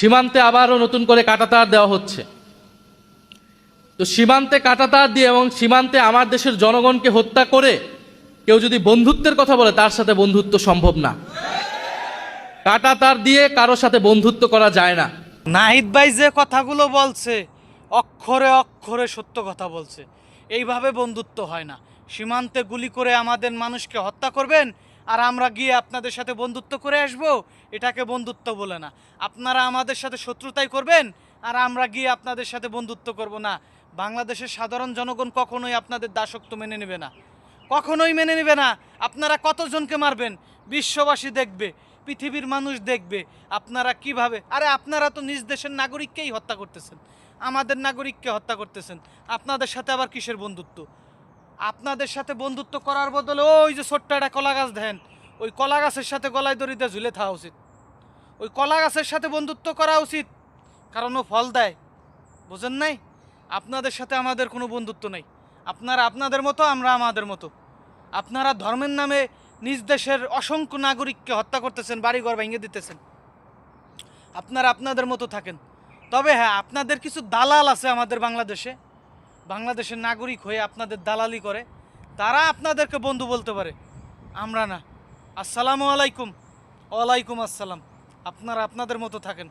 সীমান্তে আবারও নতুন করে কাঁটাতার দেওয়া হচ্ছে। তো সীমান্তে কাঁটাতার দিয়ে এবং সীমান্তে আমার দেশের জনগণকে হত্যা করে কেউ যদি বন্ধুত্বের কথা বলে, তার সাথে বন্ধুত্ব সম্ভব না। কাঁটাতার দিয়ে কারোর সাথে বন্ধুত্ব করা যায় না। নাহিদ ভাই যে কথাগুলো বলছে অক্ষরে অক্ষরে সত্য কথা বলছে। এইভাবে বন্ধুত্ব হয় না। সীমান্তে গুলি করে আমাদের মানুষকে হত্যা করবেন আর আমরা গিয়ে আপনাদের সাথে বন্ধুত্ব করে আসব, এটাকে বন্ধুত্ব বলে না। আপনারা আমাদের সাথে শত্রুতাই করবেন আর আমরা গিয়ে আপনাদের সাথে বন্ধুত্ব করব না। বাংলাদেশের সাধারণ জনগণ কখনোই আপনাদের দাসত্ব মেনে নেবে না, কখনোই মেনে নেবে না। আপনারা কতজনকে মারবেন বিশ্ববাসী দেখবে, পৃথিবীর মানুষ দেখবে আপনারা কিভাবে। আরে আপনারা তো নিজ দেশের নাগরিককেই হত্যা করতেছেন, আমাদের নাগরিককে হত্যা করতেছেন। আপনাদের সাথে আবার কিসের বন্ধুত্ব? আপনাদের সাথে বন্ধুত্ব করার বদলে ওই যে ছোট্ট একটা কলা গাছ দেন, ওই কলা গাছের সাথে গলায় দড়িতে ঝুলে থাকা উচিত। ওই কলা গাছের সাথে বন্ধুত্ব করা উচিত, কারণ ও ফল দেয়। বুঝেন নাই? আপনাদের সাথে আমাদের কোনো বন্ধুত্ব নেই। আপনারা আপনাদের মতো, আমরা আমাদের মতো। আপনারা ধর্মের নামে নিজ দেশের অসংখ্য নাগরিককে হত্যা করতেছেন, বাড়িঘর ভেঙে দিতেছেন। আপনারা আপনাদের মতো থাকেন। তবে হ্যাঁ, আপনাদের কিছু দালাল আছে আমাদের বাংলাদেশে, বাংলাদেশের নাগরিক হয়ে আপনাদের দালালি করে। তারা আপনাদেরকে বন্ধু বলতে পারে, আমরা না। আসসালামু আলাইকুম। ওয়ালাইকুম আসসালাম। আপনারা আপনাদের মতো থাকেন।